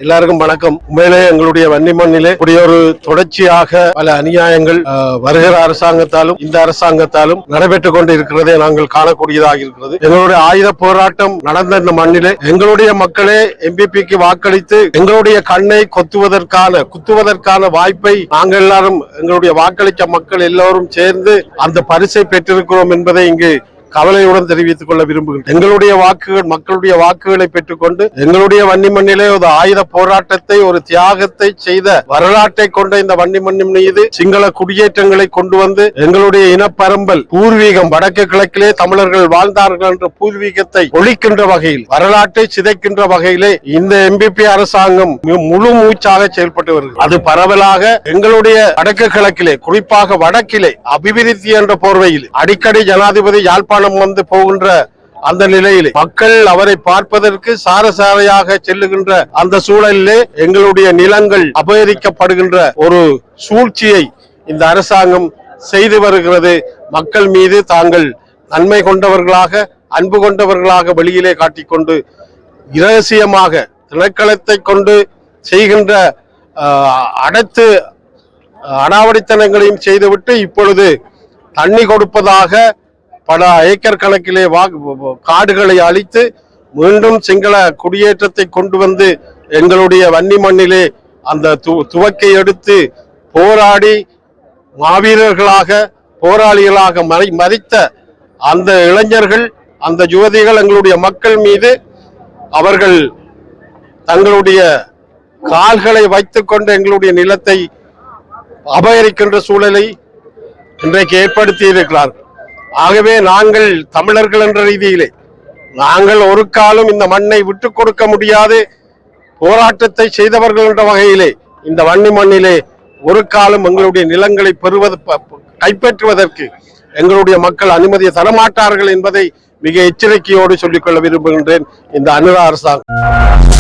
எல்லாருக்கும் வணக்கம். உண்மையிலே எங்களுடைய வன்னி மண்ணிலே ஒரு தொடர்ச்சியாக பல அநியாயங்கள் வருகிற அரசாங்கத்தாலும் இந்த அரசாங்கத்தாலும் நடைபெற்றுக் கொண்டு இருக்கிறதை நாங்கள் காணக்கூடியதாக இருக்கிறது. எங்களுடைய ஆயுத போராட்டம் நடந்த இந்த மண்ணிலே எங்களுடைய மக்களே எம்பிபிக்கு வாக்களித்து எங்களுடைய கண்ணை குத்துவதற்கான வாய்ப்பை நாங்கள் எல்லாரும் எங்களுடைய வாக்களித்த மக்கள் எல்லோரும் சேர்ந்து அந்த பரிசை பெற்றிருக்கிறோம் என்பதை இங்கு கவலையுடன் தெரிவித்துக் கொள்ள விரும்புகிறேன். எங்களுடைய வாக்குகள் மக்களுடைய வாக்குகளை பெற்றுக்கொண்டு எங்களுடைய வன்னி மண்ணிலே ஒரு ஆயுத போராட்டத்தை ஒரு தியாகத்தை செய்த வரலாற்றை கொண்ட இந்த வன்னி மண்ணின் மீது சிங்கள குடியேற்றங்களை கொண்டு வந்து எங்களுடைய இனப்பரம்பல் பூர்வீகம் வடக்கு கிழக்கிலே தமிழர்கள் வாழ்ந்தார்கள் என்ற பூர்வீகத்தை ஒழிக்கின்ற வகையில் வரலாற்றை சிதைக்கின்ற வகையிலே இந்த எம்பிபி அரசாங்கம் முழு மூச்சாக செயல்பட்டு வருகிறது. அது பரவலாக எங்களுடைய வடக்கு கிழக்கிலே குறிப்பாக வடக்கிலே அபிவிருத்தி என்ற போர்வையில் அடிக்கடி ஜனாதிபதி யாழ்ப்பாணம் வந்து போகின்ற அந்த நிலையிலே மக்கள் அவரை பார்ப்பதற்கு சாரசாரையாக செல்லுகின்ற அந்த சூழலிலே எங்களுடைய நிலங்கள் அபகரிக்கப்படுகின்ற ஒரு சூழ்ச்சியை இந்த அரசாங்கம் செய்து வருகிறது. மக்கள் மீது தாங்கள் நன்மை கொண்டவர்களாக அன்பு கொண்டவர்களாக வெளியிலே காட்டிக்கொண்டு இரகசியமாக திணைக்களத்தை கொண்டு செய்கின்ற அனைத்து அடாவடித்தனங்களையும் செய்துவிட்டு இப்பொழுது தண்ணி கொடுப்பதாக பல ஏக்கர் கணக்கிலே காடுகளை அழித்து மீண்டும் சிங்கள குடியேற்றத்தை கொண்டு வந்து எங்களுடைய வன்னி மண்ணிலே அந்த துவக்கை எடுத்து போராடி மாவீரர்களாக போராளிகளாக மறித்த அந்த இளைஞர்கள் அந்த யுவதிகள் எங்களுடைய மக்கள் மீது அவர்கள் தங்களுடைய கால்களை வைத்துக் கொண்டு எங்களுடைய நிலத்தை அபகரிக்கின்ற சூழலை இன்றைக்கு ஏற்படுத்தி இருக்கிறார்கள். ஆகவே நாங்கள் தமிழர்கள் என்ற ரீதியிலே நாங்கள் ஒரு காலம் இந்த மண்ணை விட்டுக் கொடுக்க முடியாது போராட்டத்தை செய்தவர்கள் என்ற வகையிலே இந்த வன்னி மண்ணிலே ஒரு காலம் எங்களுடைய நிலங்களை கைப்பற்றுவதற்கு எங்களுடைய மக்கள் அனுமதியை தரமாட்டார்கள் என்பதை மிக எச்சரிக்கையோடு சொல்லிக்கொள்ள விரும்புகின்றேன். இந்த அனுரா அரசாங்கம்